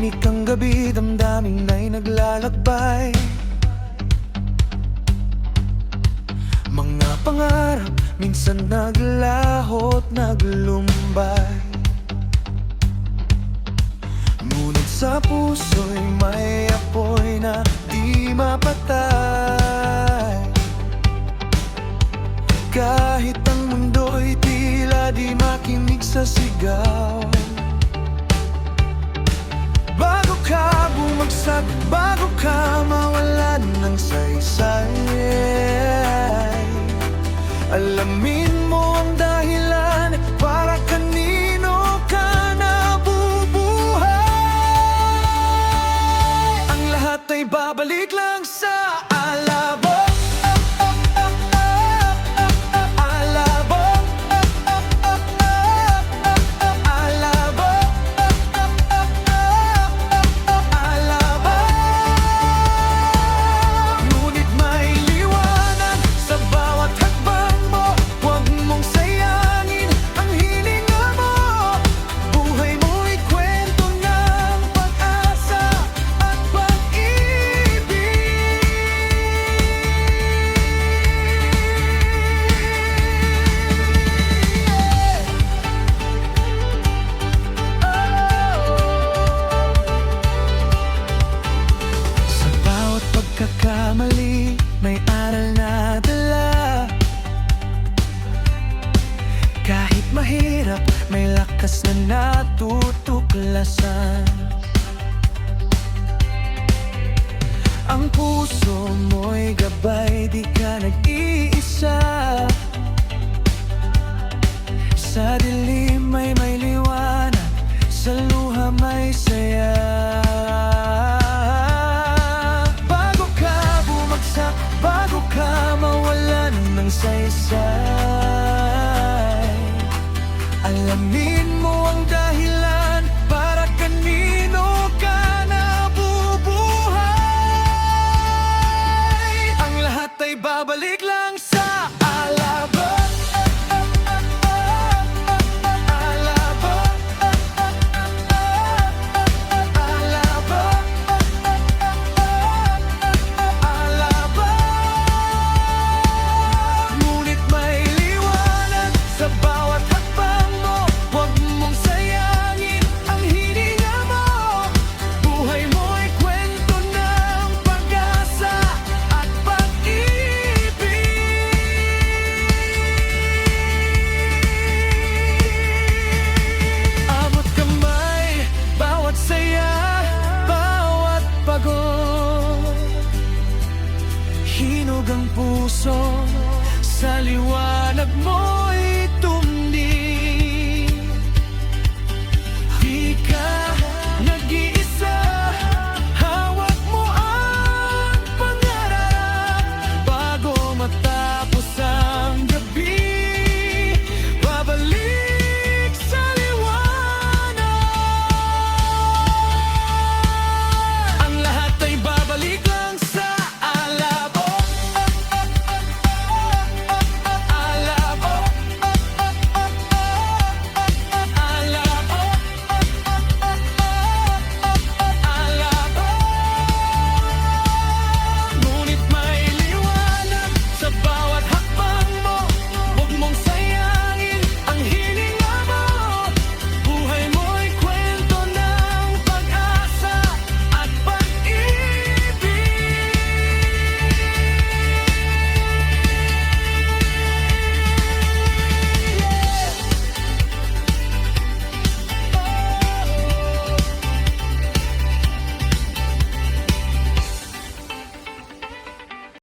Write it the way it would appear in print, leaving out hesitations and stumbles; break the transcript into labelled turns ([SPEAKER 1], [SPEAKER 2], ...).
[SPEAKER 1] Tahimik ang gabi, damdamin ay naglalakbay. Mga pangarap, minsan naglaho at naglumbay. Ngunit sa puso'y may apoy na di mapatay. Kahit ang mundo'y tila di makinig sa sigaw. Bago ka bumagsak, bago ka mawalan ng saysay, alamin mo ang dahilan para kanino ka nabubuhay. Ang lahat ay babalik lang sa alabo. Pagkakamali, may aral na dala. Kahit mahirap, may lakas na natutuklasan. Ang puso mo'y gabay, di ka nag-iisa. Sa dilim ay may liwanag, sa luha may saya. Bago ka mawalan ng saysay,